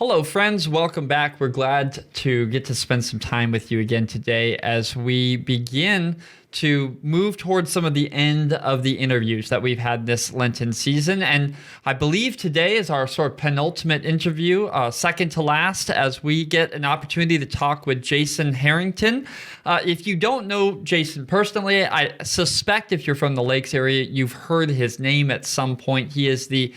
Hello, friends. Welcome back. We're glad to get to spend some time with you again today as we begin to move towards some of the end of the interviews that we've had this Lenten season. And I believe today is our sort of penultimate interview, second to last, as we get an opportunity to talk with Jason Harrington. If you don't know Jason personally, I suspect if you're from the Lakes area, you've heard his name at some point. He is the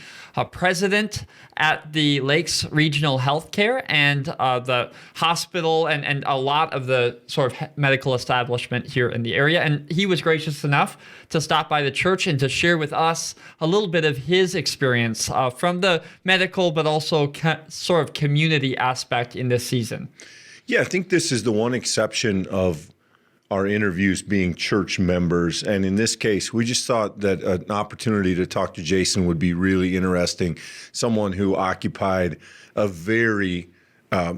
president at the Lakes Regional Healthcare and the hospital and a lot of the sort of medical establishment here in the area. And he was gracious enough to stop by the church and to share with us a little bit of his experience from the medical but also sort of community aspect in this season. Yeah, I think this is the one exception of our interviews being church members. And in this case, we just thought that an opportunity to talk to Jason would be really interesting. Someone who occupied a very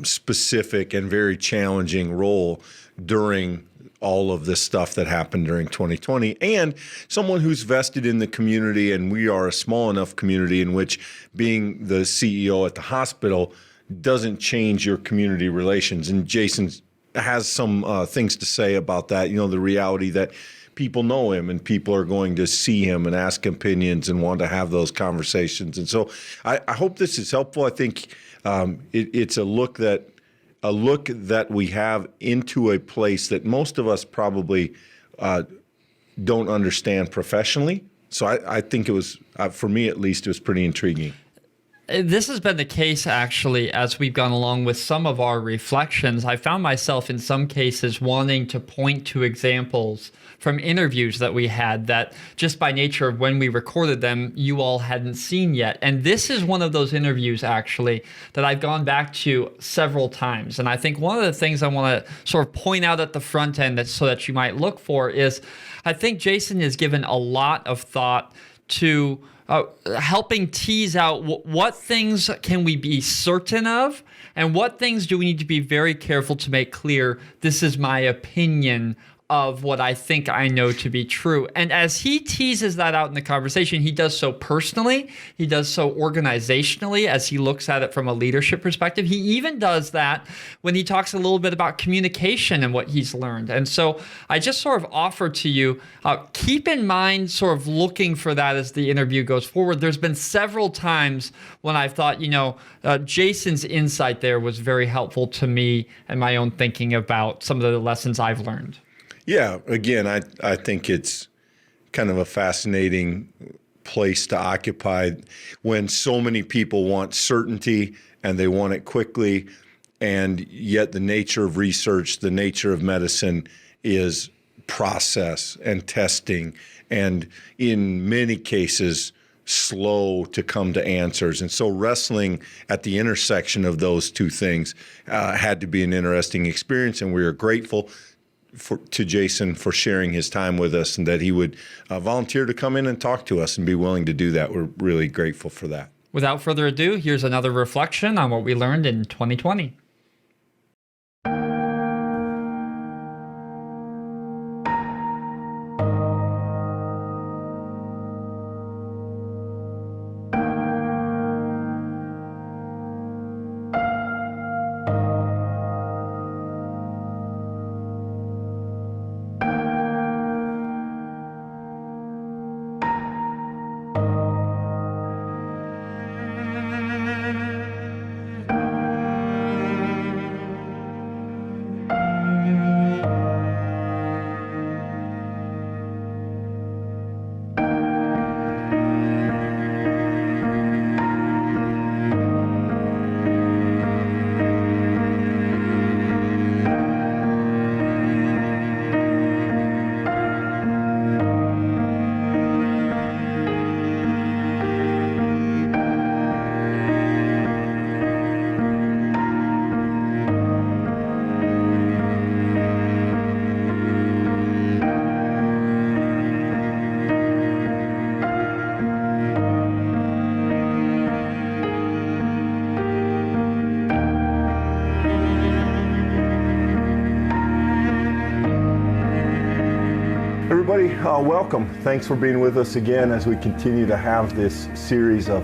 specific and very challenging role during all of this stuff that happened during 2020, and someone who's vested in the community. And we are a small enough community in which being the CEO at the hospital doesn't change your community relations. And Jason's has some things to say about that. You know, the reality that people know him and people are going to see him and ask opinions and want to have those conversations. And so I hope this is helpful. I think it's a look that we have into a place that most of us probably don't understand professionally. So I think it was, for me at least, it was pretty intriguing. This has been the case, actually, as we've gone along with some of our reflections. I found myself in some cases wanting to point to examples from interviews that we had that just by nature of when we recorded them, you all hadn't seen yet. And this is one of those interviews, actually, that I've gone back to several times. And I think one of the things I want to sort of point out at the front end so that you might look for is I think Jason has given a lot of thought to helping tease out what things can we be certain of and what things do we need to be very careful to make clear this is my opinion of what I think I know to be true. And as he teases that out in the conversation, he does so personally, he does so organizationally as he looks at it from a leadership perspective. He even does that when he talks a little bit about communication and what he's learned. And so I just sort of offer to you, keep in mind sort of looking for that as the interview goes forward. There's been several times when I've thought, Jason's insight there was very helpful to me and my own thinking about some of the lessons I've learned. Yeah, again, I think it's kind of a fascinating place to occupy when so many people want certainty and they want it quickly, and yet the nature of research, the nature of medicine is process and testing, and in many cases, slow to come to answers. And so wrestling at the intersection of those two things had to be an interesting experience, and we are grateful to Jason for sharing his time with us and that he would volunteer to come in and talk to us and be willing to do that. We're really grateful for that. Without further ado, here's another reflection on what we learned in 2020. Everybody, welcome. Thanks for being with us again as we continue to have this series of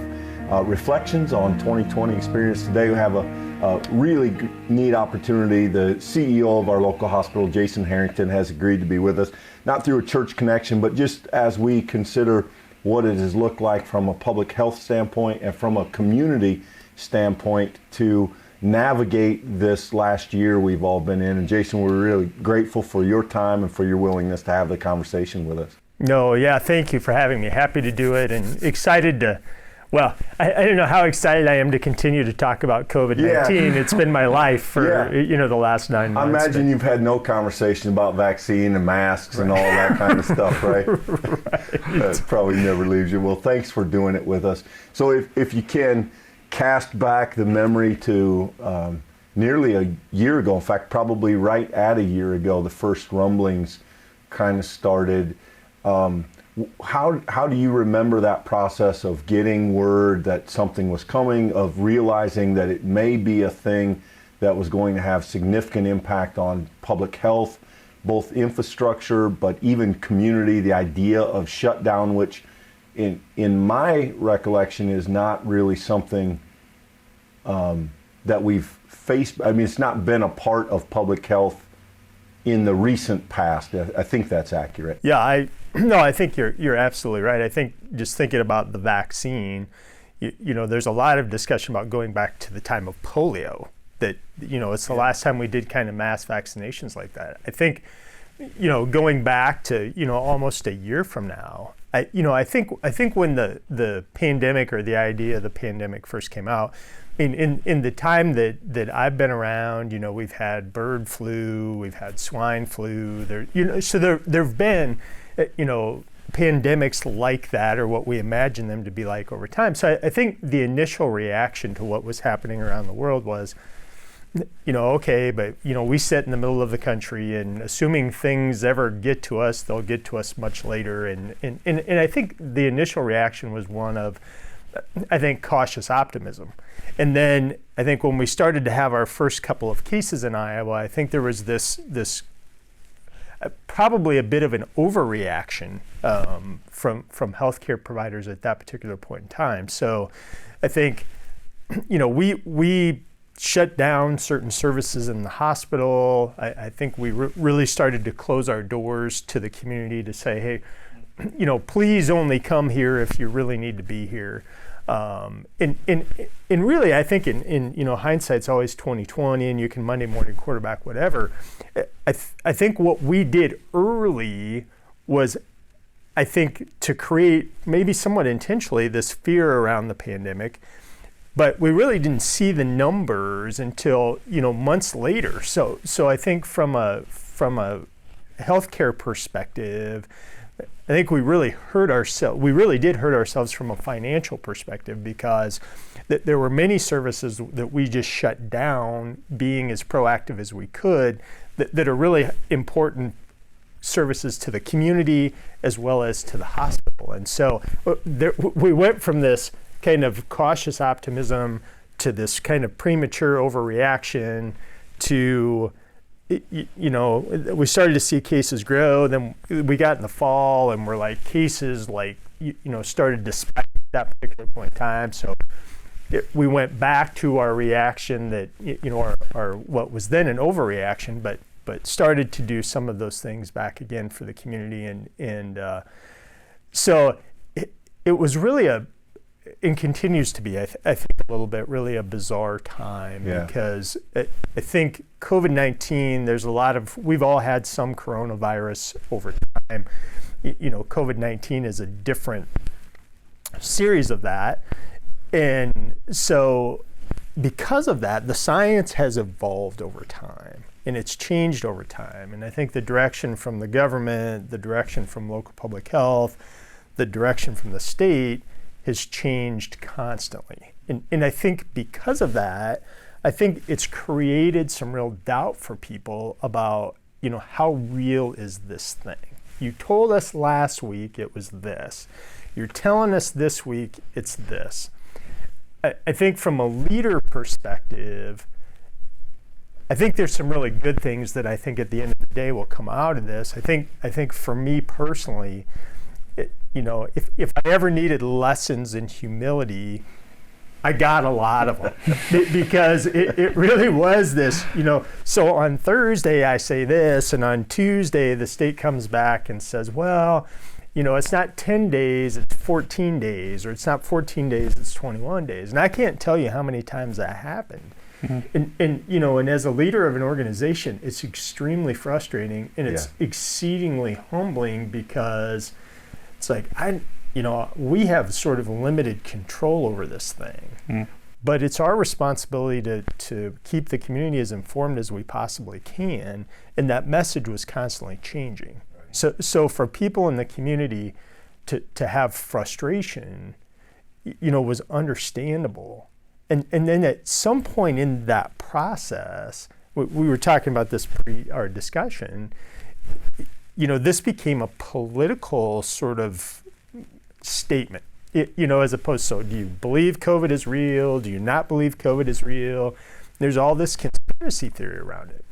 reflections on 2020 experience. Today we have a really neat opportunity. The CEO of our local hospital, Jason Harrington, has agreed to be with us, not through a church connection, but just as we consider what it has looked like from a public health standpoint and from a community standpoint to navigate this last year we've all been in. And Jason, we're really grateful for your time and for your willingness to have the conversation with us. No, yeah, thank you for having me. Happy to do it and excited to, well, I don't know how excited I am to continue to talk about COVID-19. Yeah. It's been my life for, the last 9 months. I imagine you've had no conversation about vaccine and masks and all that kind of stuff, right? Right. That probably never leaves you. Well, thanks for doing it with us. So if you can, cast back the memory to nearly a year ago, in fact, probably right at a year ago, the first rumblings kind of started. How do you remember that process of getting word that something was coming, of realizing that it may be a thing that was going to have significant impact on public health, both infrastructure, but even community, the idea of shutdown, which in my recollection is not really something that we've faced. I mean, it's not been a part of public health in the recent past. I think that's accurate. Yeah, I think you're absolutely right. I think just thinking about the vaccine, there's a lot of discussion about going back to the time of polio, that, it's the last time we did kind of mass vaccinations like that. I think, going back to, almost a year from now, I think when the pandemic, or the idea of the pandemic, first came out, in the time that I've been around, we've had bird flu, we've had swine flu, so there've been, pandemics like that, or what we imagine them to be like over time. So I think the initial reaction to what was happening around the world was, okay, but we sit in the middle of the country, and assuming things ever get to us, they'll get to us much later. And I think the initial reaction was one of, I think, cautious optimism. And then I think when we started to have our first couple of cases in Iowa, I think there was this probably a bit of an overreaction from healthcare providers at that particular point in time. So I think, we shut down certain services in the hospital. I think we really started to close our doors to the community to say, hey, please only come here if you really need to be here. And really, I think in hindsight's always 2020, and you can Monday morning quarterback whatever. I think what we did early was, I think, to create, maybe somewhat intentionally, this fear around the pandemic, but we really didn't see the numbers until months later. So I think from a healthcare perspective, I think we really hurt ourselves. We really did hurt ourselves from a financial perspective, because there were many services that we just shut down, being as proactive as we could, that are really important services to the community as well as to the hospital. And so we went from this kind of cautious optimism to this kind of premature overreaction to, we started to see cases grow. Then we got in the fall, and we're like, cases started to spike at that particular point in time. So we went back to our reaction that, our what was then an overreaction, but started to do some of those things back again for the community. And so it was really and continues to be, I think, a little bit really a bizarre time. Yeah. Because I think COVID-19, we've all had some coronavirus over time. COVID-19 is a different series of that. And so because of that, the science has evolved over time, and it's changed over time. And I think the direction from the government, the direction from local public health, the direction from the state has changed constantly. And I think because of that, I think it's created some real doubt for people about, how real is this thing? You told us last week it was this. You're telling us this week it's this. I think from a leader perspective, I think there's some really good things that I think at the end of the day will come out of this. I think for me personally, if I ever needed lessons in humility, I got a lot of them because it really was this, so on Thursday I say this, and on Tuesday the state comes back and says, well, it's not 10 days, it's 14 days, or it's not 14 days, it's 21 days. And I can't tell you how many times that happened. Mm-hmm. And as a leader of an organization, it's extremely frustrating, and it's exceedingly humbling, because it's like, we have sort of limited control over this thing. Mm. But it's our responsibility to keep the community as informed as we possibly can, and that message was constantly changing. So for people in the community to have frustration, was understandable. And then at some point in that process, we were talking about this pre our discussion, this became a political sort of statement, as opposed to, do you believe COVID is real? Do you not believe COVID is real? There's all this conspiracy theory around it.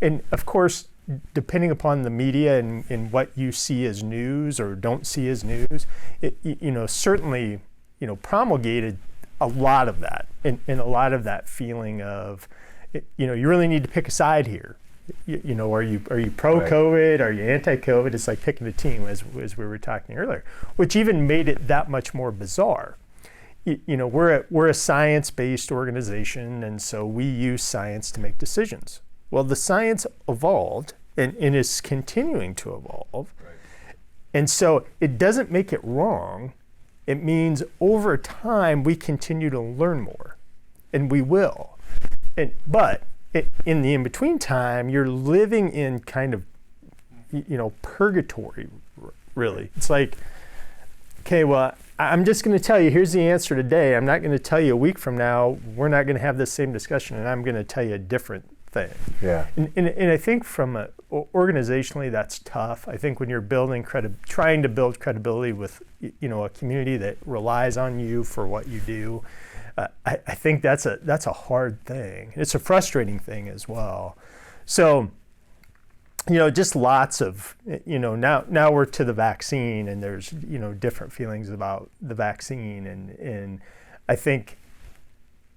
And of course, depending upon the media and what you see as news or don't see as news, it certainly, promulgated a lot of that, and a lot of that feeling of, you really need to pick a side here. Are you pro-COVID? Are you anti-COVID? It's like picking a team, as we were talking earlier, which even made it that much more bizarre. We're a science-based organization, and so we use science to make decisions. Well, the science evolved and is continuing to evolve. Right. And so it doesn't make it wrong. It means over time we continue to learn more, and we will. But in the in-between time, you're living in kind of, purgatory, really. It's like, okay, well, I'm just going to tell you, here's the answer today. I'm not going to tell you a week from now, we're not going to have this same discussion, and I'm going to tell you a different thing. Yeah. And I think organizationally, that's tough. I think when you're trying to build credibility with, a community that relies on you for what you do, I think that's a hard thing. It's a frustrating thing as well. So, just lots of, now we're to the vaccine, and there's, different feelings about the vaccine. And I think,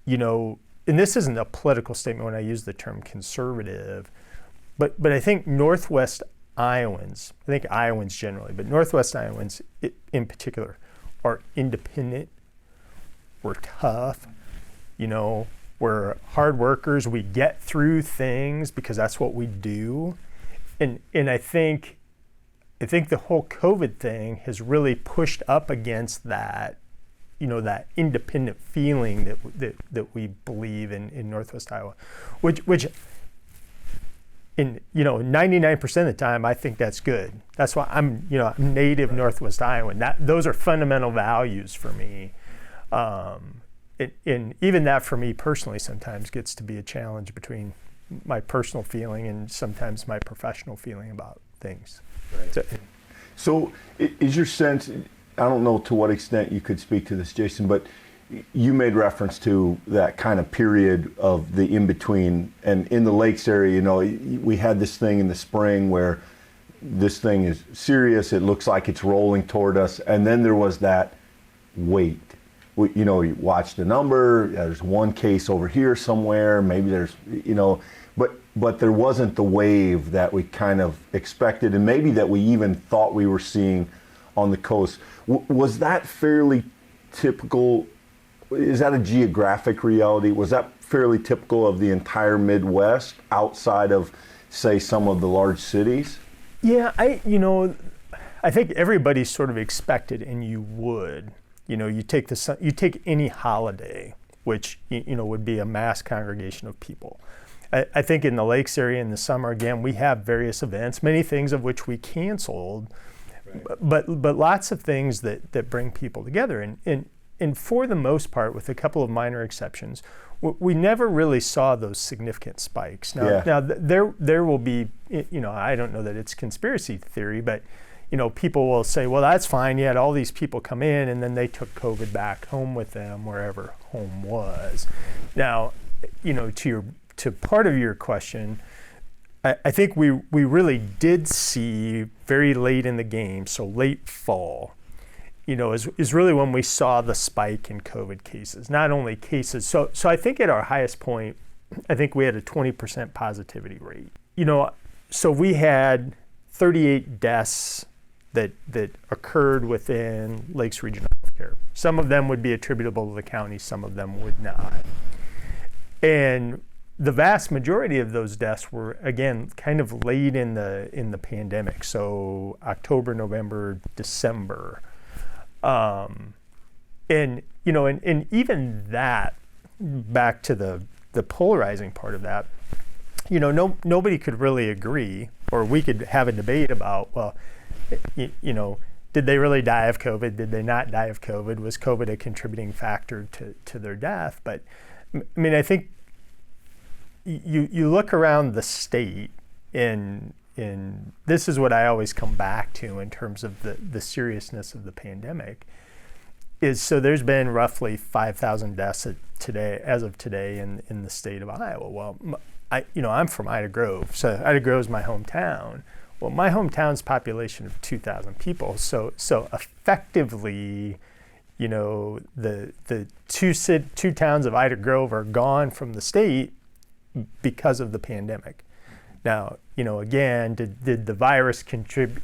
and this isn't a political statement when I use the term conservative, but I think Northwest Iowans, generally, but Northwest Iowans in particular, are independent. We're tough, we're hard workers. We get through things because that's what we do. And I think the whole COVID thing has really pushed up against that, that independent feeling that we believe in Northwest Iowa, which in 99% of the time I think that's good. That's why I'm native Northwest Iowan. Those are fundamental values for me. And even that for me personally sometimes gets to be a challenge between my personal feeling and sometimes my professional feeling about things. Right. So is your sense, I don't know to what extent you could speak to this, Jason, but you made reference to that kind of period of the in-between, and in the Lakes area, we had this thing in the spring where this thing is serious, it looks like it's rolling toward us, and then there was that wait. You watch the number, there's one case over here somewhere, maybe there's, but there wasn't the wave that we kind of expected, and maybe that we even thought we were seeing on the coast. Was that fairly typical? Is that a geographic reality? Was that fairly typical of the entire Midwest outside of, say, some of the large cities? Yeah, I think everybody sort of expected, and you would. You take any holiday, which would be a mass congregation of people. I think in the Lakes area in the summer, again, we have various events, many things of which we canceled, right. but lots of things that bring people together. And for the most part, with a couple of minor exceptions, we never really saw those significant spikes. Now there will be, I don't know that it's conspiracy theory, but people will say, well, that's fine. You had all these people come in, and then they took COVID back home with them, wherever home was. Now, to part of your question, I think we really did see very late in the game, so late fall, is really when we saw the spike in COVID cases. Not only cases, so I think at our highest point, I think we had a 20% positivity rate. So we had 38 deaths that occurred within Lakes Regional Healthcare. Some of them would be attributable to the county, some of them would not. And the vast majority of those deaths were, again, kind of late in the pandemic. So October, November, December. And even that, back to the polarizing part of that, nobody could really agree, or we could have a debate about, well, did they really die of COVID? Did they not die of COVID? Was COVID a contributing factor to their death? But I mean, I think you look around the state, and this is what I always come back to in terms of the seriousness of the pandemic, is so there's been roughly 5,000 deaths as of today in the state of Iowa. Well, I'm from Ida Grove, so Ida Grove is my hometown. Well, my hometown's population of 2,000 people, so effectively, the two towns of Ida Grove are gone from the state because of the pandemic. Now, again, did the virus contribute?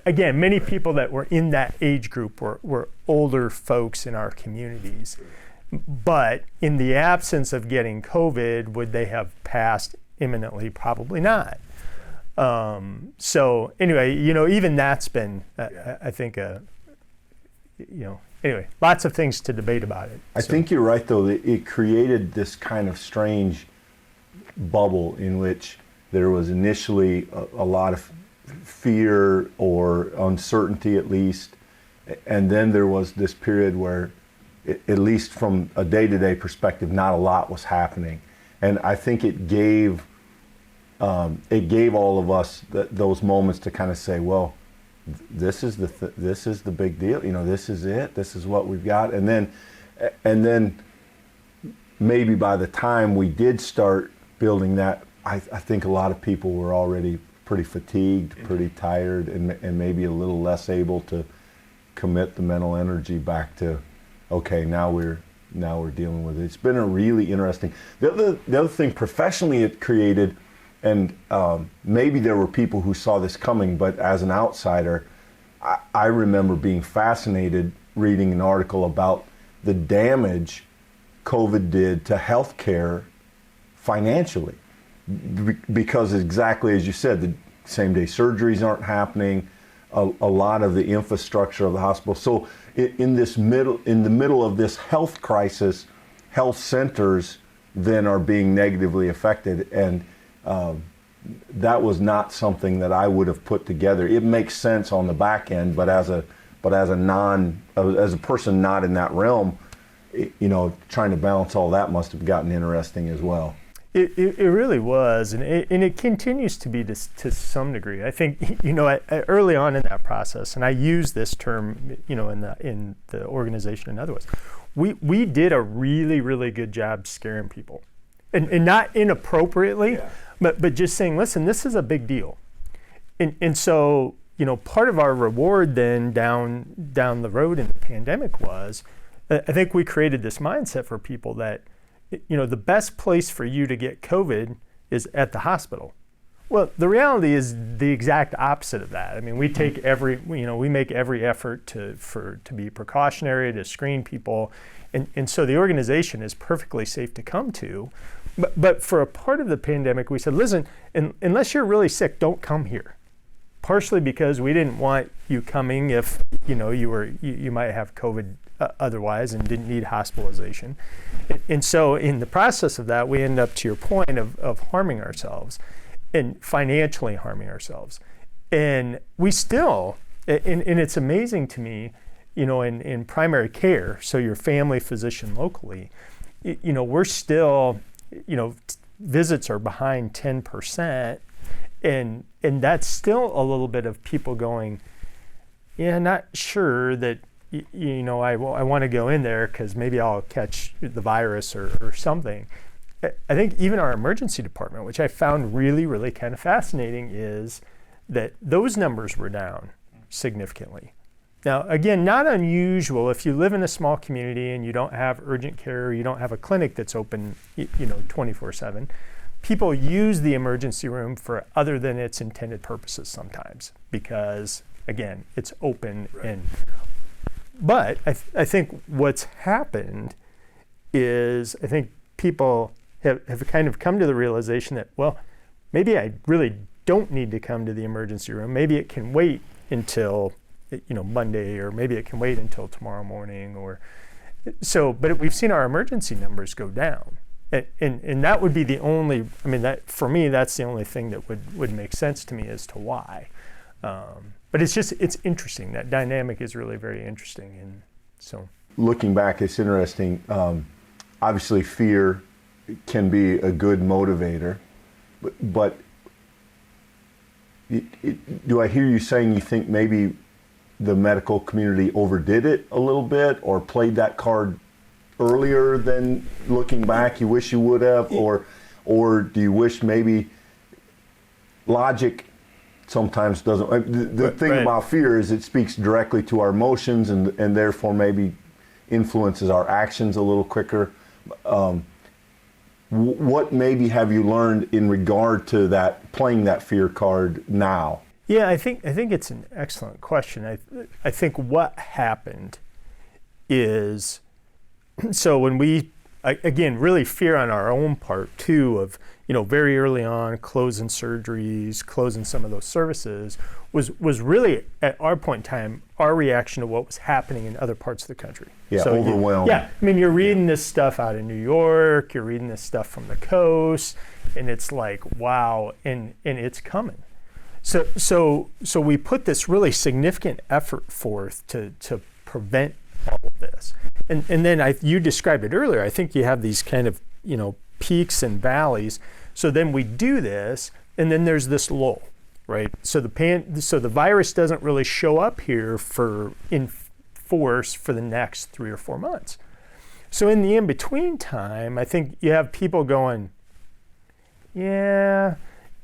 Again, many people that were in that age group were older folks in our communities. But in the absence of getting COVID, would they have passed imminently? Probably not. So anyway, even that's been, I think, anyway, lots of things to debate about it. I think you're right, though, that it created this kind of strange bubble in which there was initially a lot of fear or uncertainty, at least, and then there was this period where, at least from a day-to-day perspective, not a lot was happening. And I think it gave all of us those moments to kind of say, well, this is the big deal. This is it. This is what we've got. And then maybe by the time we did start building that, I think a lot of people were already pretty fatigued, pretty tired, and maybe a little less able to commit the mental energy back to, okay, now we're dealing with it. It's been a really interesting. The other thing professionally it created, and maybe there were people who saw this coming, but as an outsider, I remember being fascinated reading an article about the damage COVID did to healthcare financially. Because exactly as you said, the same-day surgeries aren't happening, a lot of the infrastructure of the hospital. So in the middle of this health crisis, health centers then are being negatively affected, and that was not something that I would have put together. It makes sense on the back end, but as a person not in that realm, trying to balance all that must have gotten interesting as well. It really was, and it continues to be to some degree. I think early on in that process, and I use this term in the organization and otherwise, we did a really, really good job scaring people, and not inappropriately, but just saying, listen, this is a big deal, and so part of our reward then down the road in the pandemic was, I think we created this mindset for people that, the best place for you to get COVID is at the hospital. Well, the reality is the exact opposite of that. I mean, we take we make every effort to be precautionary, to screen people, and so the organization is perfectly safe to come to. But for a part of the pandemic, we said, listen, unless you're really sick, don't come here. Partially because we didn't want you coming if you might have COVID otherwise and didn't need hospitalization. And so in the process of that, we end up to your point of harming ourselves and financially harming ourselves. And we still, and it's amazing to me, in primary care, so your family physician locally, we're still, visits are behind 10%. And that's still a little bit of people going, not sure that, I want to go in there because maybe I'll catch the virus or something. I think even our emergency department, which I found really, really kind of fascinating, is that those numbers were down significantly. Now, again, not unusual if you live in a small community and you don't have urgent care, or you don't have a clinic that's open, 24/7. People use the emergency room for other than its intended purposes sometimes because, again, it's open. Right. But I think what's happened is I think people have kind of come to the realization that, well, maybe I really don't need to come to the emergency room. Maybe it can wait until Monday, or maybe it can wait until tomorrow morning, but we've seen our emergency numbers go down. And that would be the only, that for me, that's the only thing that would make sense to me as to why. But it's interesting. That dynamic is really very interesting. And so looking back, it's interesting. Obviously, fear can be a good motivator, but do I hear you saying you think maybe the medical community overdid it a little bit, or played that card earlier than looking back you wish you would have, or do you wish maybe logic sometimes doesn't? The thing about fear is it speaks directly to our emotions and therefore maybe influences our actions a little quicker. What maybe have you learned in regard to that, playing that fear card now? Yeah, I think it's an excellent question. I think what happened is, so when we, again, really fear on our own part too of, very early on closing surgeries, closing some of those services, was really at our point in time, our reaction to what was happening in other parts of the country. Yeah, so overwhelmed. You're reading this stuff out of New York, you're reading this stuff from the coast, and it's like, wow, and it's coming. So we put this really significant effort forth to prevent all of this. And then you described it earlier. I think you have these kind of, peaks and valleys. So then we do this, and then there's this lull, right? So the virus doesn't really show up here in force for the next 3 or 4 months. So in the in-between time, I think you have people going, yeah,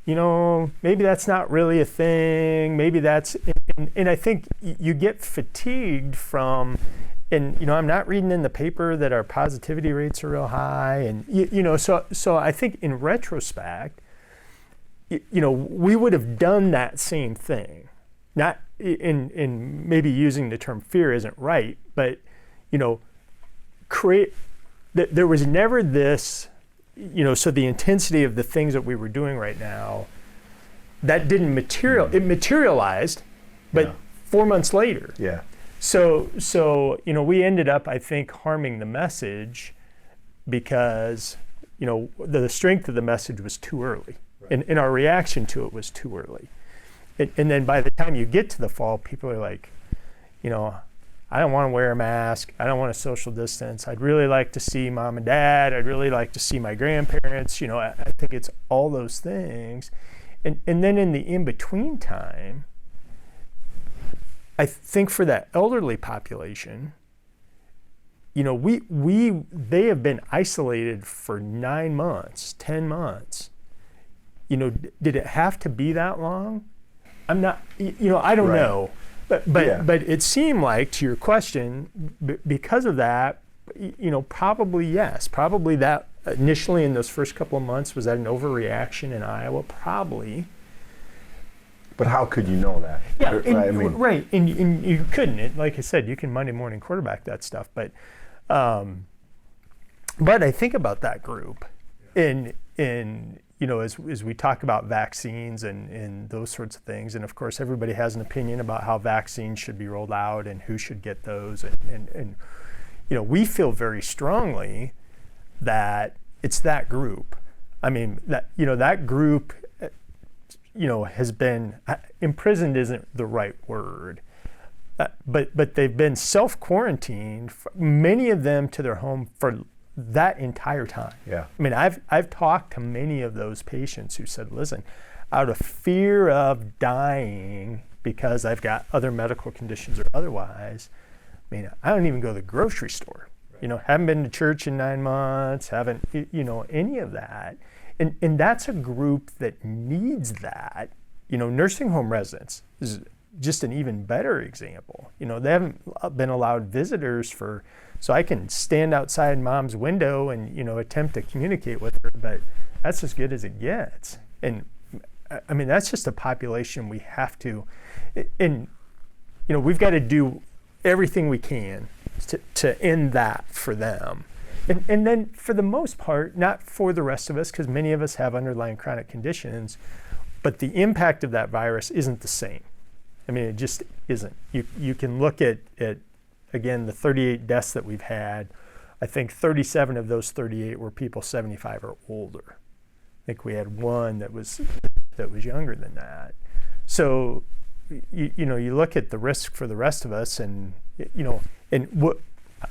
maybe that's not really a thing. Maybe that's, and I think you get fatigued from, and I'm not reading in the paper that our positivity rates are real high, and so I think in retrospect, we would have done that same thing, not in maybe using the term fear isn't right, but there was never this. So the intensity of the things that we were doing right now, that didn't it materialized, but 4 months later. Yeah. So we ended up, I think, harming the message because, the strength of the message was too early. Right. And our reaction to it was too early. And then by the time you get to the fall, people are like, I don't want to wear a mask. I don't want to social distance. I'd really like to see mom and dad. I'd really like to see my grandparents. I think it's all those things. And then in the in-between time, I think for that elderly population, they have been isolated for 9 months, 10 months. Did it have to be that long? I'm not, I don't know. But it seemed like, to your question, because of that, probably yes. Probably that initially in those first couple of months, was that an overreaction in Iowa? Probably. But how could you know that? Yeah, and you couldn't. Like I said, you can Monday morning quarterback that stuff. But I think about that group, and as we talk about vaccines and those sorts of things, and of course everybody has an opinion about how vaccines should be rolled out and who should get those, and we feel very strongly that it's that group. That group, has been imprisoned isn't the right word, but they've been self-quarantined, many of them to their home for that entire time. Yeah. I've talked to many of those patients who said, listen, out of fear of dying because I've got other medical conditions or otherwise, I don't even go to the grocery store. Right. Haven't been to church in 9 months, haven't, any of that. And that's a group that needs that. Nursing home residents is just an even better example. They haven't been allowed visitors so I can stand outside mom's window and, attempt to communicate with her, but that's as good as it gets. And I mean, that's just a population we have to, and, we've got to do everything we can to end that for them. And then for the most part, not for the rest of us, because many of us have underlying chronic conditions, but the impact of that virus isn't the same. I mean, it just isn't. You can look at again, the 38 deaths that we've had. I think 37 of those 38 were people 75 or older. I think we had one that was younger than that. So, you look at the risk for the rest of us, and what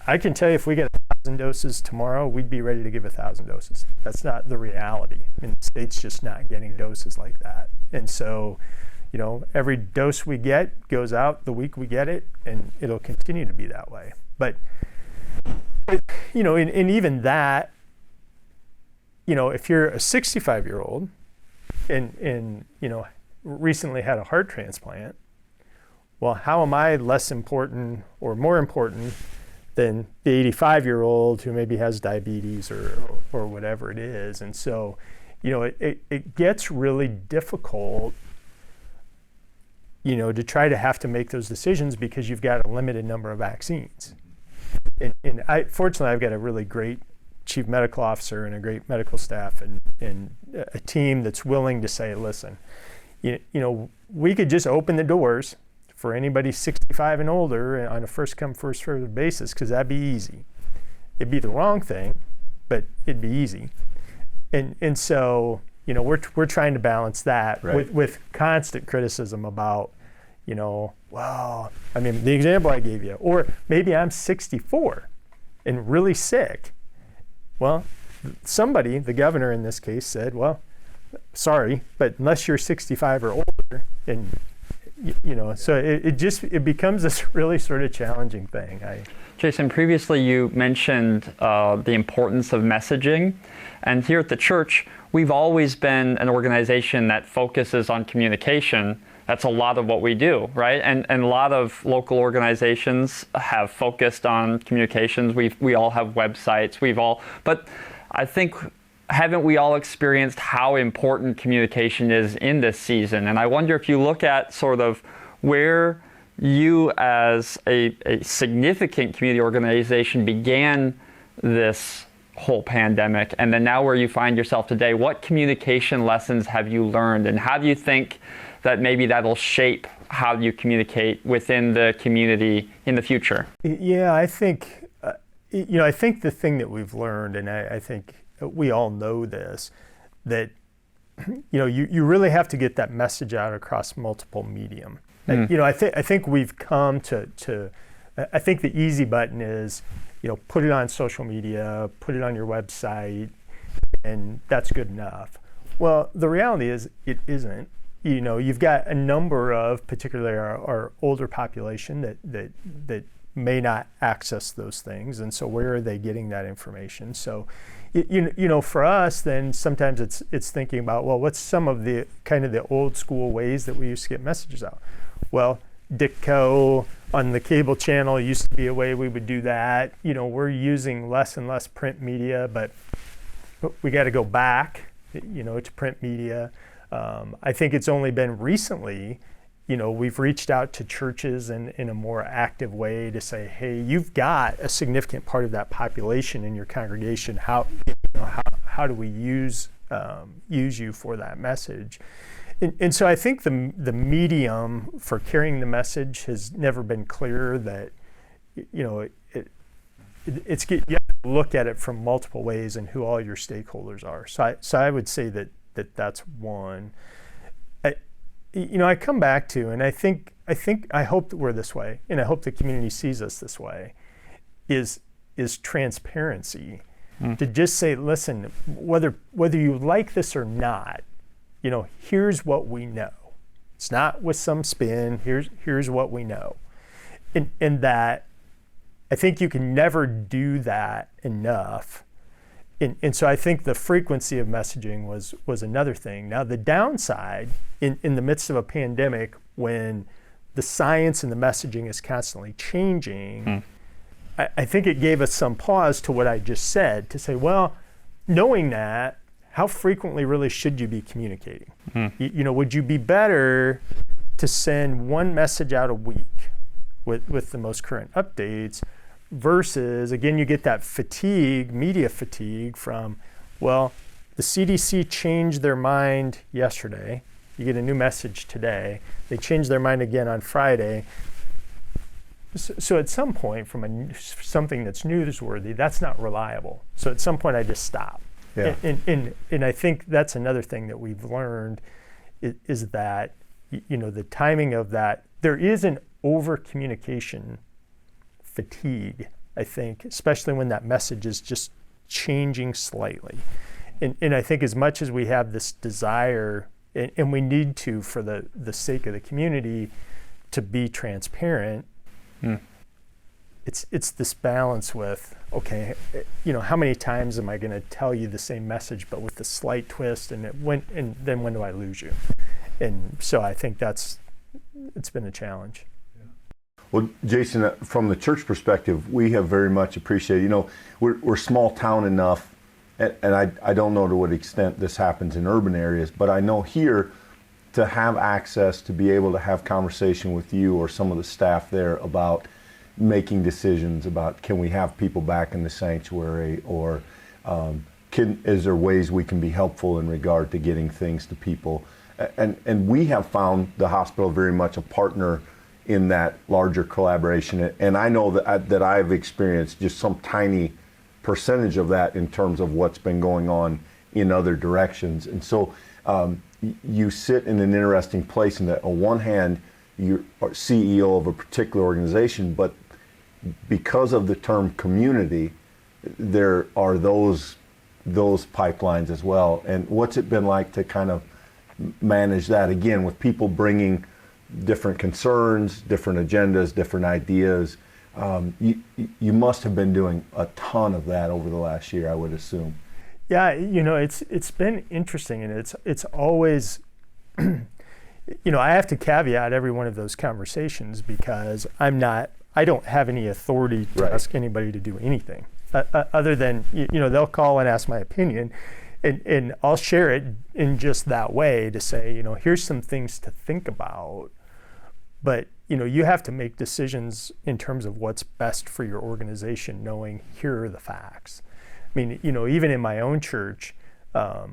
I can tell you, if we get 1,000 doses tomorrow, we'd be ready to give 1,000 doses. That's not the reality. I mean, the state's just not getting doses like that. And so, every dose we get goes out the week we get it, and it'll continue to be that way. But, and even that, if you're a 65-year-old and recently had a heart transplant, well, how am I less important or more important than the 85-year-old who maybe has diabetes or whatever it is? And so, it gets really difficult, to try to have to make those decisions because you've got a limited number of vaccines. And fortunately, I've got a really great chief medical officer and a great medical staff and a team that's willing to say, listen, we could just open the doors for anybody 65 and older on a first come, first served basis, because that'd be easy. It'd be the wrong thing, but it'd be easy. And so, we're trying to balance that with constant criticism about, well, I mean, the example I gave you, or maybe I'm 64 and really sick. Well, somebody, the governor in this case, said, well, sorry, but unless you're 65 or older, and so it becomes this really sort of challenging thing. Jason, previously you mentioned the importance of messaging, and here at the church, we've always been an organization that focuses on communication. That's a lot of what we do, right? And a lot of local organizations have focused on communications. We all have websites. But I think, haven't we all experienced how important communication is in this season? And I wonder if you look at sort of where you as a significant community organization began this whole pandemic, and then now where you find yourself today, what communication lessons have you learned, and how do you think that maybe that'll shape how you communicate within the community in the future? Yeah, I think, I think the thing that we've learned, and I think we all know this, that, you really have to get that message out across multiple medium. I think we've come to I think the easy button is, put it on social media, put it on your website, and that's good enough. Well, the reality is it isn't. You've got a number of, particularly our older population that may not access those things, and so where are they getting that information? So, for us, then sometimes it's thinking about, well, what's some of the kind of the old school ways that we used to get messages out? Well, Ditko on the cable channel used to be a way we would do that. We're using less and less print media, but we got to go back, to print media. I think it's only been recently, we've reached out to churches in a more active way to say, hey, you've got a significant part of that population in your congregation. How do we use you for that message? And so I think the medium for carrying the message has never been clearer. That you have to look at it from multiple ways and who all your stakeholders are. So I would say that's one. I come back to, and I hope that we're this way, and I hope the community sees us this way, is transparency. To just say, listen, whether you like this or not, here's what we know. It's not with some spin. Here's what we know, and that I think you can never do that enough. And so I think the frequency of messaging was another thing. Now the downside in the midst of a pandemic, when the science and the messaging is constantly changing, I think it gave us some pause to what I just said, to say, well, knowing that, how frequently really should you be communicating? Would you be better to send one message out a week with the most current updates versus, again, you get that fatigue, media fatigue from, well, the CDC changed their mind yesterday. You get a new message today. They change their mind again on Friday. So at some point, from something that's newsworthy, that's not reliable. So at some point, I just stop. Yeah. And I think that's another thing that we've learned is that, the timing of that, there is an over-communication fatigue, I think, especially when that message is just changing slightly. And I think as much as we have this desire, and we need to, for the sake of the community, to be transparent, it's this balance with, okay, how many times am I going to tell you the same message but with a slight twist, and then when do I lose you? And so I think it's been a challenge. Well, Jason, from the church perspective, we have very much appreciated, we're small town enough, and I don't know to what extent this happens in urban areas, but I know here to have access to be able to have conversation with you or some of the staff there about making decisions about, can we have people back in the sanctuary, or is there ways we can be helpful in regard to getting things to people? And we have found the hospital very much a partner in that larger collaboration. And I know that I've experienced just some tiny percentage of that in terms of what's been going on in other directions. And so you sit in an interesting place in that on one hand, you're CEO of a particular organization, but because of the term community, there are those pipelines as well. And what's it been like to kind of manage that, again, with people bringing different concerns, different agendas, different ideas? You must have been doing a ton of that over the last year, I would assume. Yeah, it's been interesting, and it's always, I have to caveat every one of those conversations because I don't have any authority to ask anybody to do anything other than, they'll call and ask my opinion, and I'll share it in just that way to say, here's some things to think about, but you have to make decisions in terms of what's best for your organization, knowing here are the facts. I mean, even in my own church, I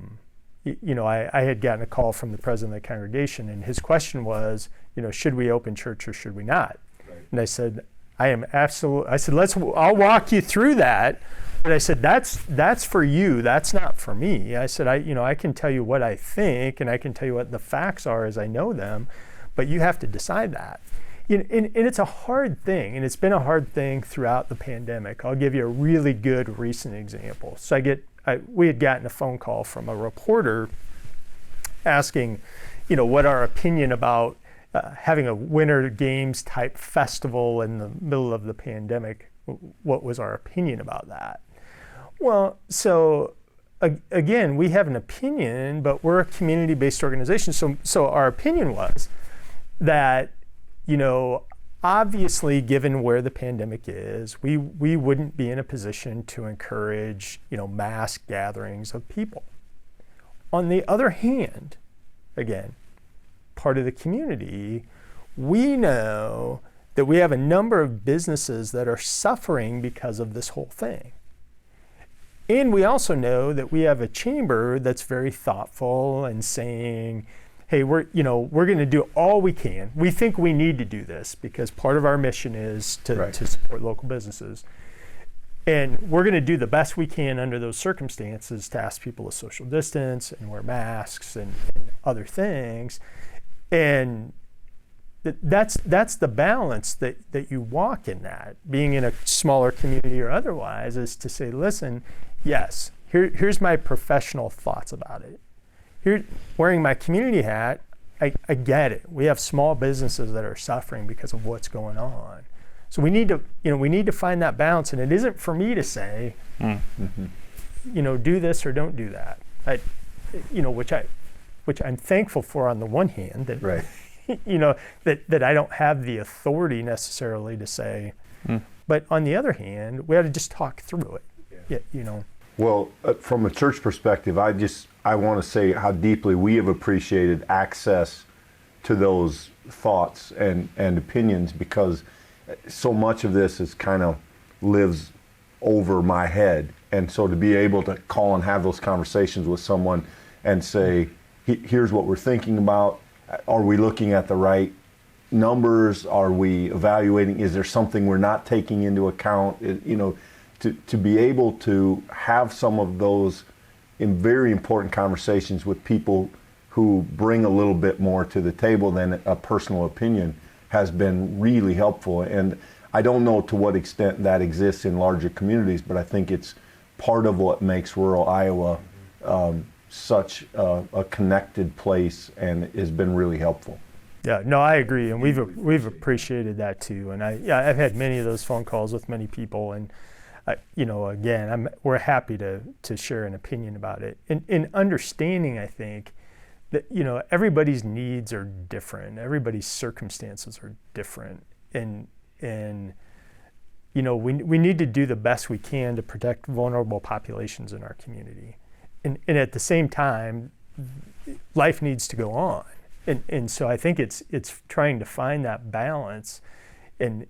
had gotten a call from the president of the congregation, and his question was, should we open church or should we not? Right. And I said, I'll walk you through that. But I said, that's for you, that's not for me. I said, I can tell you what I think, and I can tell you what the facts are as I know them, but you have to decide that. And it's a hard thing, and it's been a hard thing throughout the pandemic. I'll give you a really good recent example. So we had gotten a phone call from a reporter asking, what our opinion about having a Winter Games type festival in the middle of the pandemic, what was our opinion about that? Well, so again, we have an opinion, but we're a community-based organization. So our opinion was that, obviously, given where the pandemic is, we wouldn't be in a position to encourage, mass gatherings of people. On the other hand, again, part of the community, we know that we have a number of businesses that are suffering because of this whole thing. And we also know that we have a chamber that's very thoughtful and saying, hey, we're going to do all we can. We think we need to do this because part of our mission is to support local businesses. And we're going to do the best we can under those circumstances to ask people to social distance and wear masks and other things. And that's the balance that you walk in that, being in a smaller community or otherwise, is to say, listen, yes, here's my professional thoughts about it. Here, wearing my community hat, I get it. We have small businesses that are suffering because of what's going on. So we need to find that balance, and it isn't for me to say, do this or don't do that. Which I'm thankful for on the one hand, that that I don't have the authority necessarily to say. But on the other hand, we ought to just talk through it. Well, from a church perspective, I want to say how deeply we have appreciated access to those thoughts and opinions, because so much of this is kind of lives over my head. And so to be able to call and have those conversations with someone and say, here's what we're thinking about. Are we looking at the right numbers? Are we evaluating? Is there something we're not taking into account? To be able to have some of those in very important conversations with people who bring a little bit more to the table than a personal opinion has been really helpful. And I don't know to what extent that exists in larger communities, but I think it's part of what makes rural Iowa such a connected place, and has been really helpful. Yeah, no, I agree, and we've appreciated that too. And I've had many of those phone calls with many people, and again, we're happy to share an opinion about it. In understanding, I think that everybody's needs are different, everybody's circumstances are different, and we need to do the best we can to protect vulnerable populations in our community, and at the same time, life needs to go on. And so I think it's trying to find that balance, and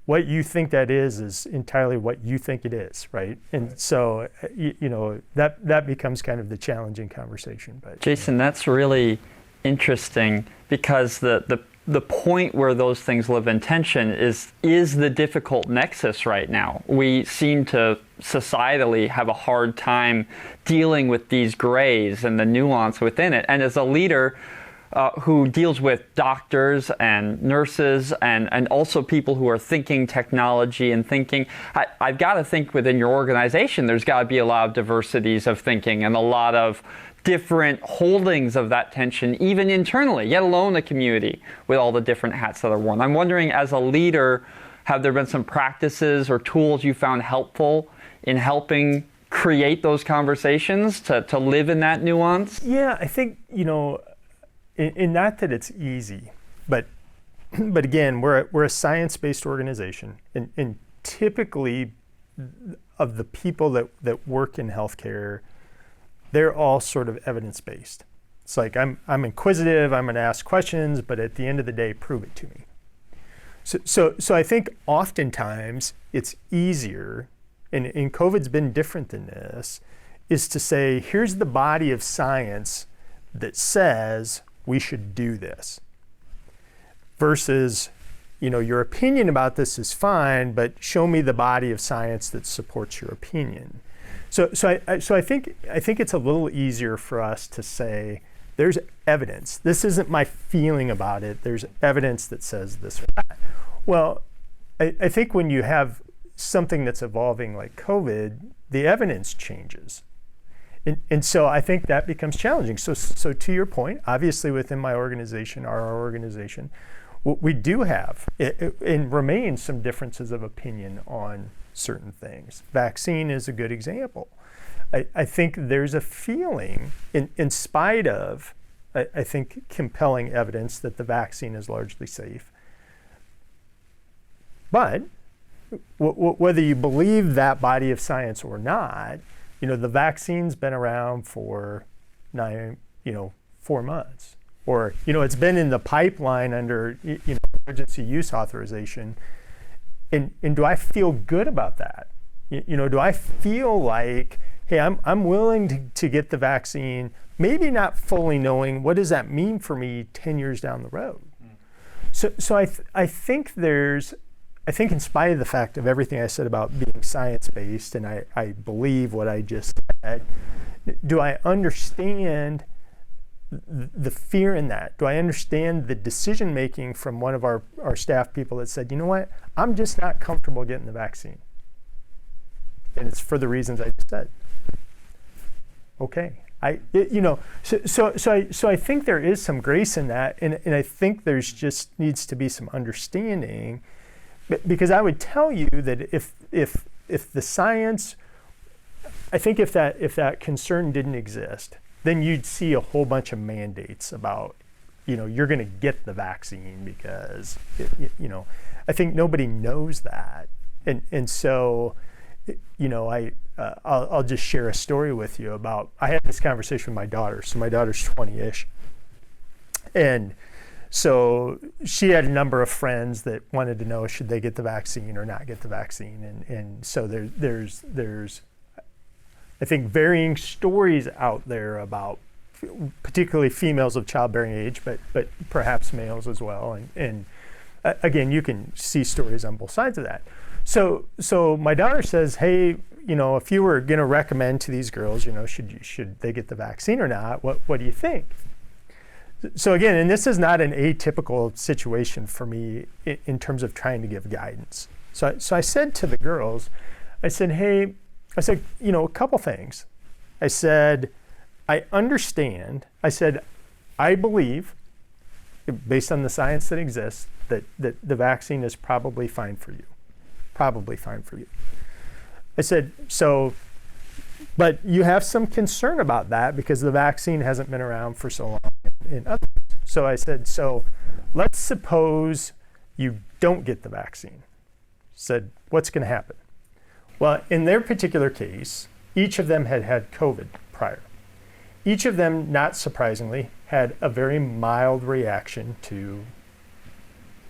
what you think that is entirely what you think it is, right? And so that becomes kind of the challenging conversation. But Jason, that's really interesting, because the point where those things live in tension is the difficult nexus right now. We seem to societally have a hard time dealing with these grays and the nuance within it. And as a leader who deals with doctors and nurses and also people who are thinking technology and thinking, I've got to think within your organization, there's got to be a lot of diversities of thinking and a lot of different holdings of that tension, even internally, yet alone the community with all the different hats that are worn. I'm wondering, as a leader, have there been some practices or tools you found helpful in helping create those conversations to live in that nuance? Yeah, I think, in not that it's easy, but again, we're a science-based organization, and typically of the people that work in healthcare, they're all sort of evidence-based. It's like, I'm inquisitive, I'm gonna ask questions, but at the end of the day, prove it to me. So I think oftentimes it's easier, and COVID's been different than this, is to say, here's the body of science that says we should do this, versus, your opinion about this is fine, but show me the body of science that supports your opinion. So I think it's a little easier for us to say, there's evidence. This isn't my feeling about it. There's evidence that says this or that. Well, I think when you have something that's evolving like COVID, the evidence changes. And so I think that becomes challenging. So to your point, obviously within my organization, our organization, we do have and remain some differences of opinion on certain things. Vaccine is a good example. I think there's a feeling, in spite of, I think, compelling evidence that the vaccine is largely safe. But whether you believe that body of science or not, the vaccine's been around for 4 months, or it's been in the pipeline under emergency use authorization. And do I feel good about that? Do I feel like, hey, I'm willing to get the vaccine, maybe not fully knowing what does that mean for me 10 years down the road. So I think in spite of the fact of everything I said about being science-based, and I believe what I just said, do I understand the fear in that? Do I understand the decision-making from one of our staff people that said, you know what, I'm just not comfortable getting the vaccine. And it's for the reasons I just said. Okay. So I think there is some grace in that, and I think there's just needs to be some understanding. Because I would tell you that if the science, I think if that concern didn't exist, then you'd see a whole bunch of mandates about you're going to get the vaccine because, I think nobody knows that. And so, I'll just share a story with you about, I had this conversation with my daughter. So my daughter's 20-ish. And so she had a number of friends that wanted to know, should they get the vaccine or not get the vaccine? And so there's I think, varying stories out there about particularly females of childbearing age, but perhaps males as well. And again, you can see stories on both sides of that. So my daughter says, hey, if you were going to recommend to these girls, should they get the vaccine or not? What do you think? So again, and this is not an atypical situation for me in terms of trying to give guidance. So I said to the girls, I said, a couple things. I said, I understand. I said, I believe, based on the science that exists, that the vaccine is probably fine for you. Probably fine for you. I said, but you have some concern about that because the vaccine hasn't been around for so long in others. So I said, let's suppose you don't get the vaccine. Said, what's going to happen? Well, in their particular case, each of them had had COVID prior. Each of them, not surprisingly, had a very mild reaction to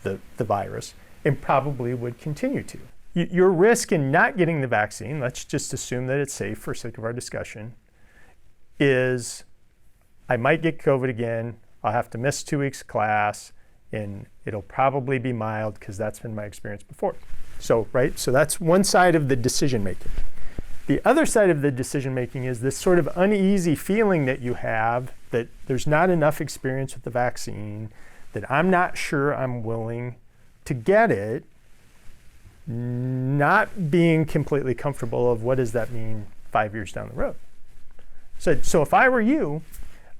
the virus and probably would continue to. Your risk in not getting the vaccine, let's just assume that it's safe for sake of our discussion, is I might get COVID again, I'll have to miss 2 weeks class, and it'll probably be mild because that's been my experience before. So that's one side of the decision making. The other side of the decision making is this sort of uneasy feeling that you have that there's not enough experience with the vaccine, that I'm not sure I'm willing to get it, not being completely comfortable of what does that mean 5 years down the road. So if I were you,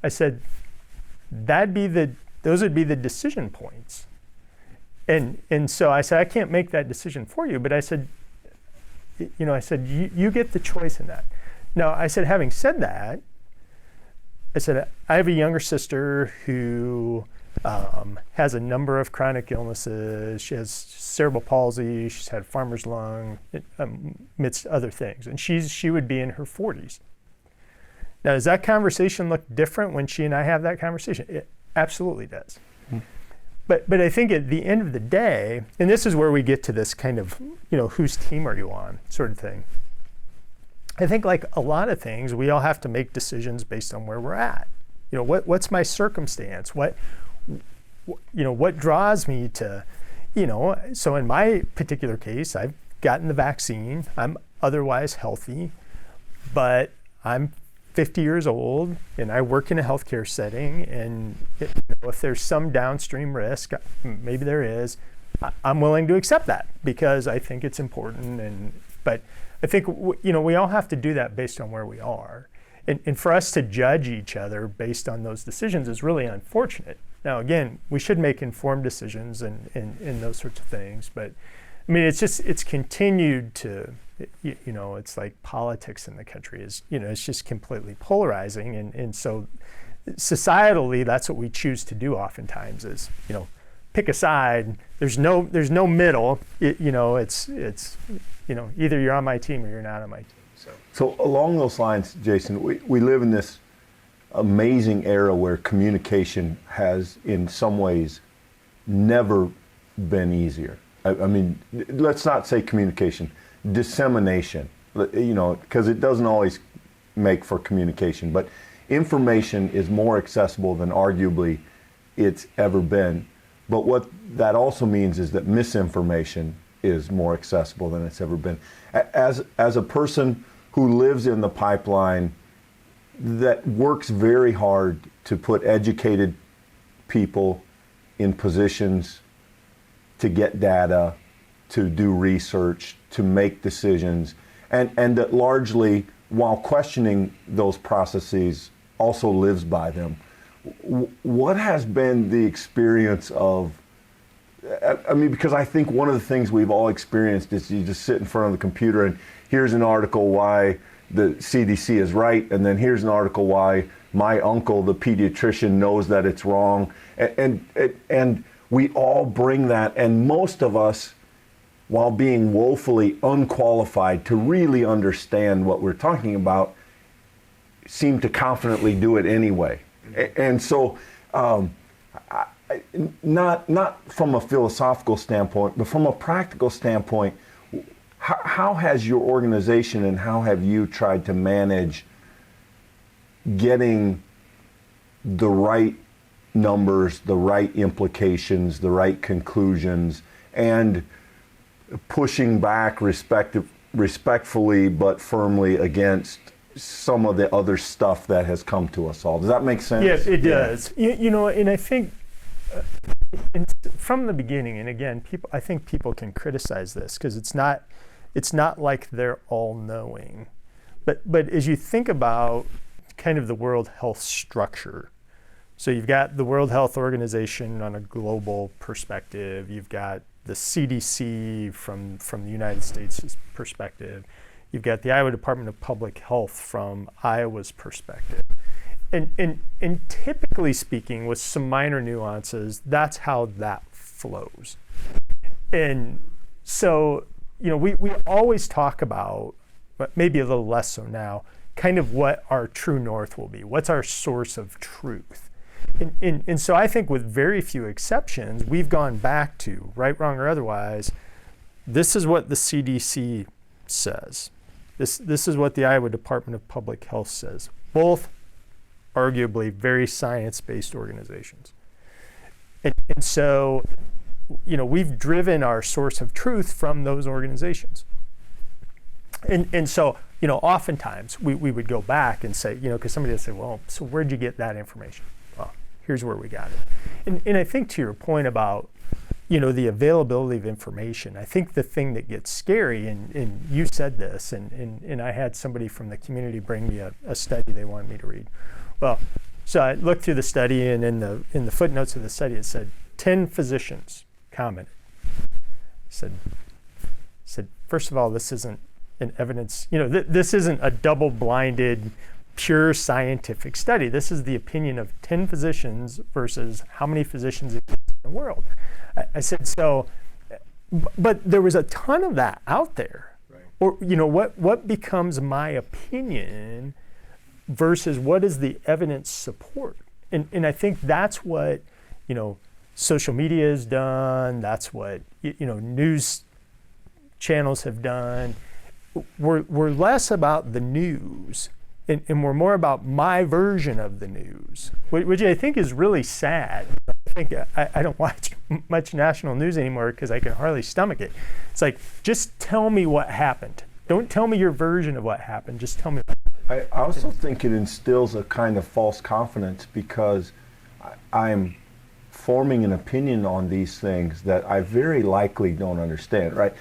I said, those would be the decision points. And so I said, I can't make that decision for you, but I said, you get the choice in that. Now, I said, having said that, I said, I have a younger sister who has a number of chronic illnesses. She has cerebral palsy. She's had farmer's lung, amidst other things. And she would be in her 40s. Now, does that conversation look different when she and I have that conversation? It absolutely does. But I think at the end of the day, and this is where we get to this kind of, whose team are you on sort of thing. I think like a lot of things, we all have to make decisions based on where we're at. What's my circumstance? What draws me to, so in my particular case, I've gotten the vaccine. I'm otherwise healthy, but I'm 50 years old and I work in a healthcare setting, and if there's some downstream risk, maybe there is, I'm willing to accept that because I think it's important. But I think we all have to do that based on where we are, and for us to judge each other based on those decisions is really unfortunate. Now again, we should make informed decisions and those sorts of things, but I mean it's continued to, it's like politics in the country is, it's just completely polarizing. And so societally, that's what we choose to do oftentimes is, pick a side. There's no middle. It's either you're on my team or you're not on my team. So along those lines, Jason, we live in this amazing era where communication has in some ways never been easier. I mean, let's not say communication, dissemination, because it doesn't always make for communication, but information is more accessible than arguably it's ever been. But what that also means is that misinformation is more accessible than it's ever been. As a person who lives in the pipeline that works very hard to put educated people in positions to get data, to do research, to make decisions, and that largely, while questioning those processes, also lives by them. What has been the experience of, I mean, because I think one of the things we've all experienced is you just sit in front of the computer and here's an article why the CDC is right, and then here's an article why my uncle, the pediatrician, knows that it's wrong. And we all bring that, and most of us, while being woefully unqualified to really understand what we're talking about, seem to confidently do it anyway. And so, not from a philosophical standpoint, but from a practical standpoint, how has your organization and how have you tried to manage getting the right numbers, the right implications, the right conclusions, and pushing back respectfully but firmly against some of the other stuff that has come to us all? Does that make sense? Yes, it does. You know, and I think from the beginning, and again, I think people can criticize this because it's not like they're all knowing, but as you think about kind of the World Health structure, so you've got the World Health Organization on a global perspective, you've got the CDC from the United States' perspective, you've got the Iowa Department of Public Health from Iowa's perspective. And typically speaking, with some minor nuances, that's how that flows. And so, you know, we always talk about, but maybe a little less so now, kind of what our true north will be. What's our source of truth? And so I think with very few exceptions, we've gone back to, right, wrong, or otherwise, this is what the CDC says. This is what the Iowa Department of Public Health says. Both arguably very science-based organizations. And so, you know, we've driven our source of truth from those organizations. And so, you know, oftentimes we would go back and say, you know, because somebody would say, well, so where'd you get that information? Well, here's where we got it. And I think to your point about, you know, the availability of information, I think the thing that gets scary, and you said this, and I had somebody from the community bring me a study they wanted me to read. Well, so I looked through the study, and in the footnotes of the study, it said 10 physicians commented. Said, first of all, this isn't an evidence, you know, this isn't a double-blinded, pure scientific study. This is the opinion of 10 physicians versus how many physicians exist in the world. I said, so, but there was a ton of that out there. Right. Or, you know, what becomes my opinion versus what does the evidence support? And I think that's what, you know, social media has done. That's what, you know, news channels have done. We're less about the news and we're more about my version of the news, which I think is really sad. I think I don't watch much national news anymore because I can hardly stomach it. It's like, just tell me what happened. Don't tell me your version of what happened. Just tell me what happened. I also think it instills a kind of false confidence because I'm forming an opinion on these things that I very likely don't understand, right?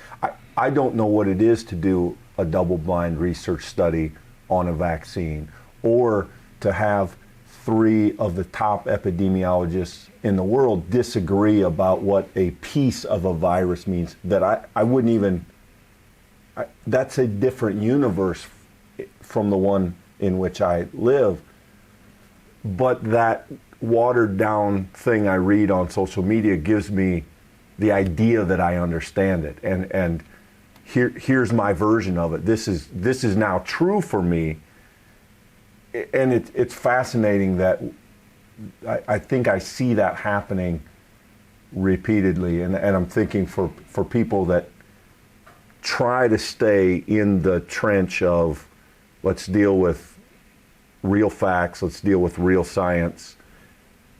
I don't know what it is to do a double-blind research study on a vaccine, or to have 3 of the top epidemiologists in the world disagree about what a piece of a virus means, that I wouldn't even, that's a different universe from the one in which I live. But that watered down thing I read on social media gives me the idea that I understand it, and here's my version of it. This is now true for me, and it's fascinating that I think I see that happening repeatedly, and I'm thinking for people that try to stay in the trench of let's deal with real facts, let's deal with real science,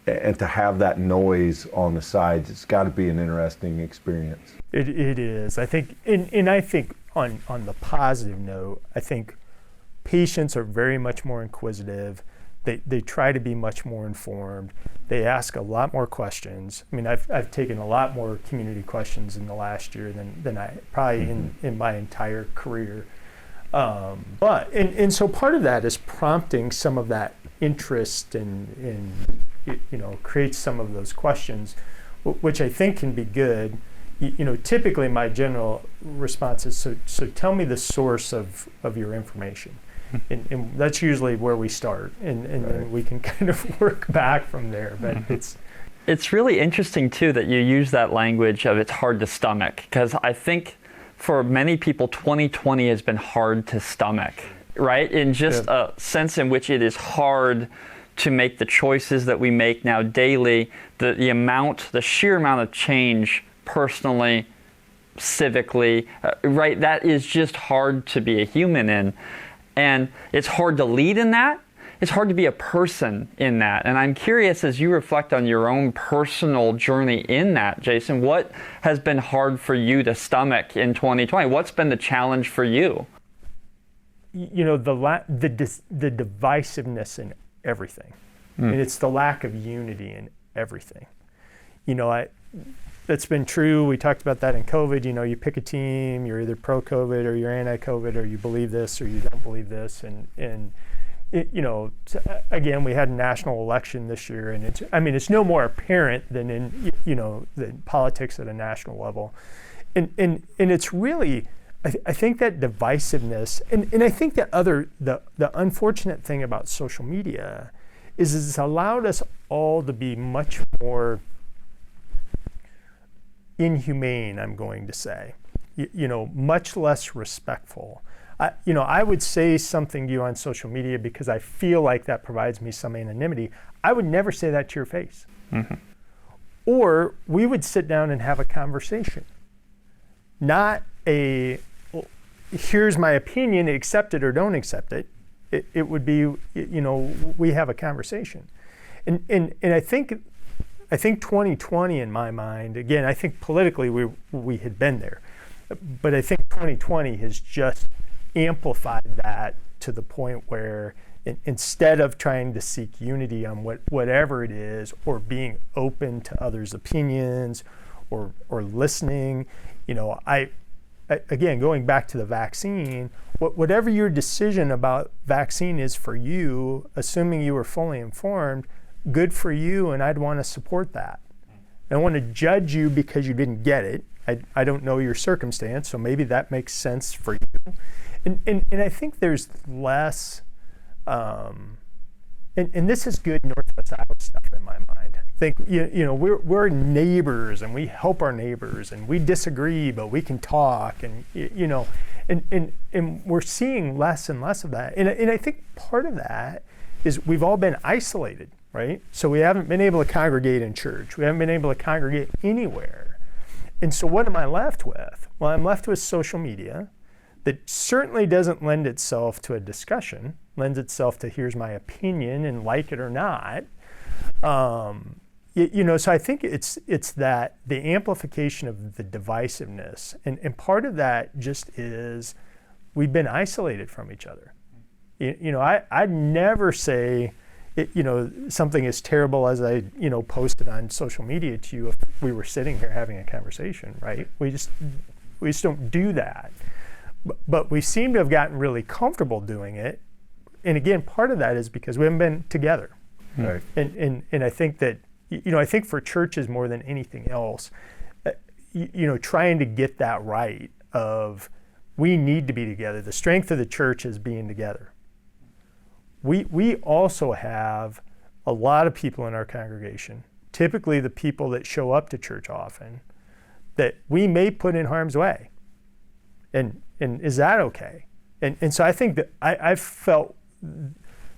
and to have that noise on the sides, it's got to be an interesting experience. It is. I think, and I think on the positive note, I think patients are very much more inquisitive. They try to be much more informed. They ask a lot more questions. I mean, I've taken a lot more community questions in the last year than I probably in my entire career. But so part of that is prompting some of that interest and you know, creates some of those questions, which I think can be good. You know, typically my general response is, so tell me the source of your information. And that's usually where we start, and then we can kind of work back from there. But it's really interesting too that you use that language of it's hard to stomach, because I think for many people 2020 has been hard to stomach, right? In just a sense in which it is hard to make the choices that we make now daily, the sheer amount of change personally, civically, right? That is just hard to be a human in. And it's hard to lead in that. It's hard to be a person in that. And I'm curious, as you reflect on your own personal journey in that, Jason, what has been hard for you to stomach in 2020? What's been the challenge for you? You know, the divisiveness in everything. And it's the lack of unity in everything. You know, that's been true. We talked about that in COVID. You know, you pick a team, you're either pro-COVID or you're anti-COVID, or you believe this or you don't believe this. And it, you know, again, we had a national election this year, and it's no more apparent than in, you know, the politics at a national level. And it's really, I think that divisiveness, and I think that the unfortunate thing about social media is it's allowed us all to be much more inhumane, I'm going to say, you know, much less respectful. I would say something to you on social media because I feel like that provides me some anonymity. I would never say that to your face. Mm-hmm. Or we would sit down and have a conversation. Not here's my opinion, accept it or don't accept it. It would be, you know, we have a conversation. And I think 2020 in my mind, again, I think politically we had been there, but I think 2020 has just amplified that to the point where instead of trying to seek unity on whatever it is, or being open to others' opinions or listening, you know, again, going back to the vaccine, whatever your decision about vaccine is for you, assuming you were fully informed, good for you, and I'd want to support that. I don't want to judge you because you didn't get it. I don't know your circumstance, so maybe that makes sense for you. And I think there's less, and this is good Northwest Iowa stuff in my mind. I think, you know, we're neighbors, and we help our neighbors, and we disagree, but we can talk, and, you know, and we're seeing less and less of that. And I think part of that is we've all been isolated, right? So we haven't been able to congregate in church. We haven't been able to congregate anywhere. And so what am I left with? Well, I'm left with social media that certainly doesn't lend itself to a discussion, lends itself to here's my opinion and like it or not. You know, so I think it's that the amplification of the divisiveness, and part of that just is we've been isolated from each other. You know, I'd never say, you know, something as terrible as I, you know, posted on social media to you if we were sitting here having a conversation, right? We just don't do that. But we seem to have gotten really comfortable doing it. And again, part of that is because we haven't been together. Right. And I think that, you know, I think for churches more than anything else, you know, trying to get that right of we need to be together. The strength of the church is being together. We also have a lot of people in our congregation, typically the people that show up to church often, that we may put in harm's way. And is that okay? And so I think that I've felt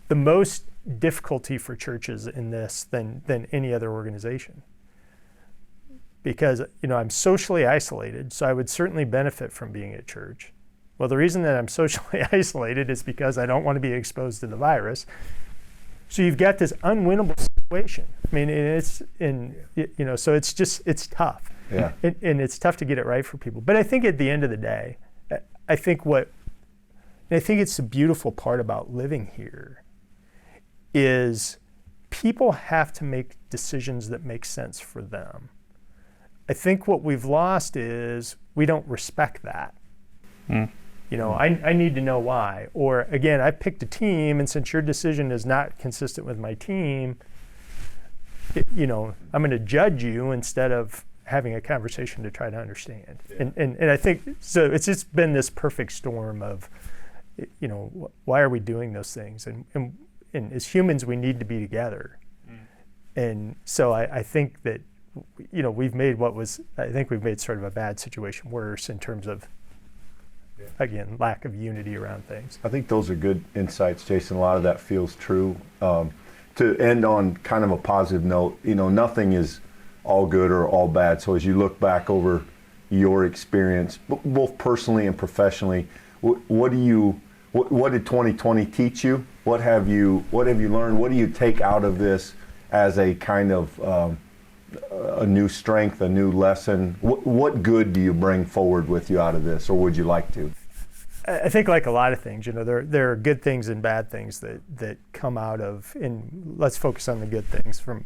the most difficulty for churches in this than any other organization. Because, you know, I'm socially isolated, so I would certainly benefit from being at church. Well, the reason that I'm socially isolated is because I don't want to be exposed to the virus. So you've got this unwinnable situation. I mean, so it's tough. Yeah. And it's tough to get it right for people. But I think at the end of the day, I think it's the beautiful part about living here is people have to make decisions that make sense for them. I think what we've lost is we don't respect that. Mm. You know, I need to know why. Or again, I picked a team, and since your decision is not consistent with my team, you know, I'm going to judge you instead of having a conversation to try to understand. Yeah. And I think, so it's just been this perfect storm of, why are we doing those things? And as humans, we need to be together. And so I think that, we've made sort of a bad situation worse in terms of, again, lack of unity around things. I think those are good insights, Jason. A lot of that feels true. To end on kind of a positive note, nothing is all good or all bad. So as you look back over your experience, both personally and professionally, what did 2020 teach you? What have you learned? What do you take out of this as a kind of a new strength, a new lesson? What good do you bring forward with you out of this, or would you like to? I think, like a lot of things, there are good things and bad things that come out of, and let's focus on the good things from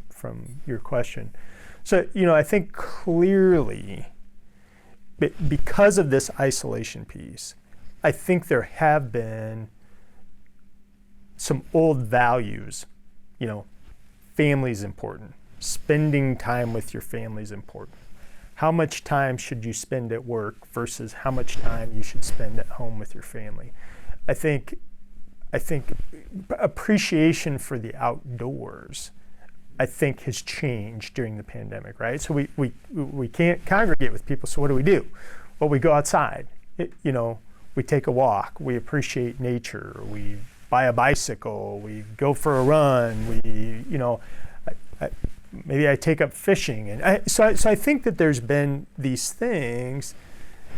your question. So, I think clearly, because of this isolation piece, I think there have been some old values. Family is important. Spending time with your family is important. How much time should you spend at work versus how much time you should spend at home with your family? I think appreciation for the outdoors, I think, has changed during the pandemic, right? So we can't congregate with people, so what do? Well, we go outside. We take a walk. We appreciate nature. We buy a bicycle. We go for a run. Maybe I take up fishing, and so I think that there's been these things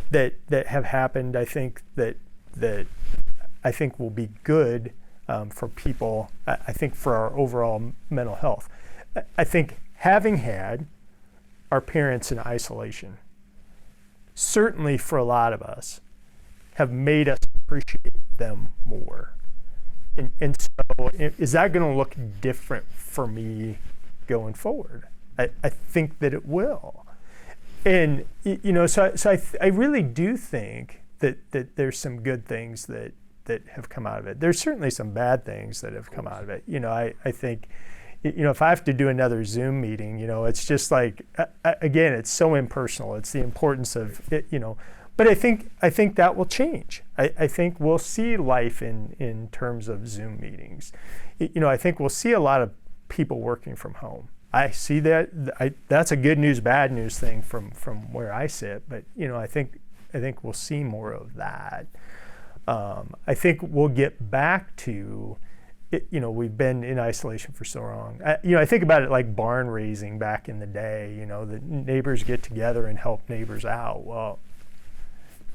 that have happened. I think that I think will be good for people. I think for our overall mental health. I think having had our parents in isolation, certainly for a lot of us, have made us appreciate them more. And so, is that going to look different for me going forward? I think that it will. And so I really do think that there's some good things that have come out of it. There's certainly some bad things that have come out of it. I think, if I have to do another Zoom meeting, it's just like, again, it's so impersonal. It's the importance of it, but I think that will change. I think we'll see life in terms of Zoom meetings. I think we'll see a lot of people working from home. I see that. That's a good news, bad news thing from where I sit. But I think we'll see more of that. I think we'll get back to, we've been in isolation for so long. I think about it like barn raising back in the day. The neighbors get together and help neighbors out. Well,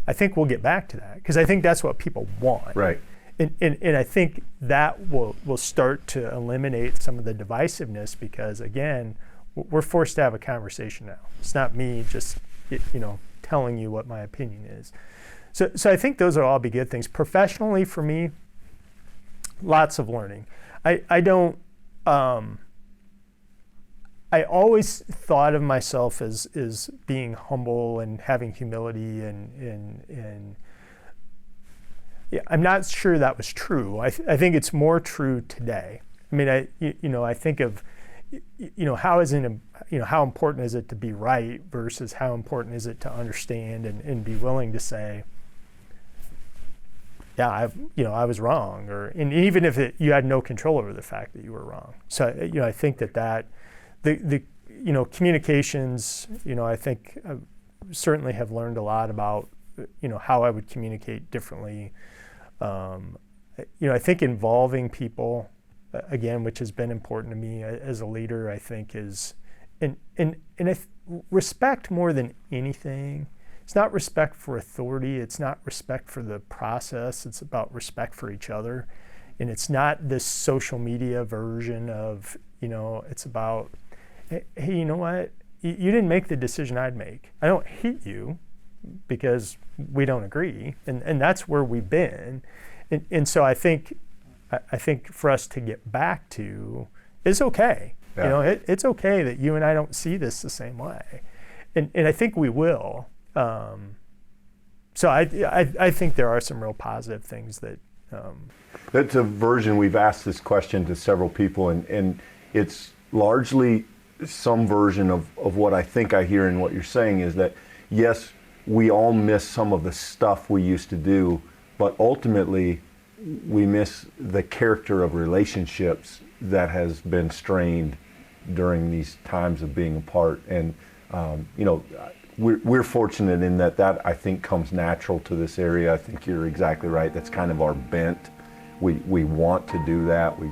I think we'll get back to that because I think that's what people want. Right. And I think that will start to eliminate some of the divisiveness because, again, we're forced to have a conversation now. It's not me just, telling you what my opinion is. So I think those will all be good things. Professionally, for me, lots of learning. I always thought of myself as being humble and having humility and yeah, I'm not sure that was true. I think it's more true today. I mean, I think of, how important is it to be right versus how important is it to understand and be willing to say, yeah, I was wrong, and even if you had no control over the fact that you were wrong. So, I think that the communications, I think I certainly have learned a lot about, how I would communicate differently. I think involving people, again, which has been important to me as a leader, I think is, and respect more than anything. It's not respect for authority. It's not respect for the process. It's about respect for each other. And it's not this social media version of, it's about, hey, you know what? You didn't make the decision I'd make. I don't hate you because we don't agree. And that's where we've been. And so I think for us to get back to, it's okay. Yeah. It's okay that you and I don't see this the same way. And I think we will. So I think there are some real positive things that. That's a version. We've asked this question to several people, and it's largely some version of what I think I hear in what you're saying is that, yes, we all miss some of the stuff we used to do, but ultimately we miss the character of relationships that has been strained during these times of being apart. And we're fortunate in that I think comes natural to this area. I think you're exactly right. That's kind of our bent. We want to do that. We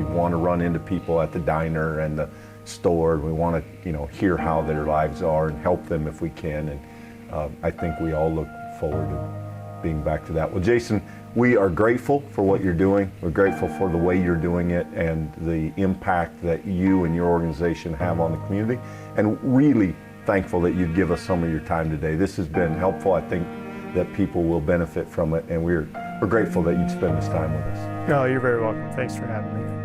want to run into people at the diner and the store. We want to hear how their lives are and help them if we can. And I think we all look forward to being back to that. Well, Jason, we are grateful for what you're doing. We're grateful for the way you're doing it and the impact that you and your organization have on the community, and really thankful that you'd give us some of your time today. This has been helpful. I think that people will benefit from it, and we're grateful that you'd spend this time with us. No, you're very welcome. Thanks for having me.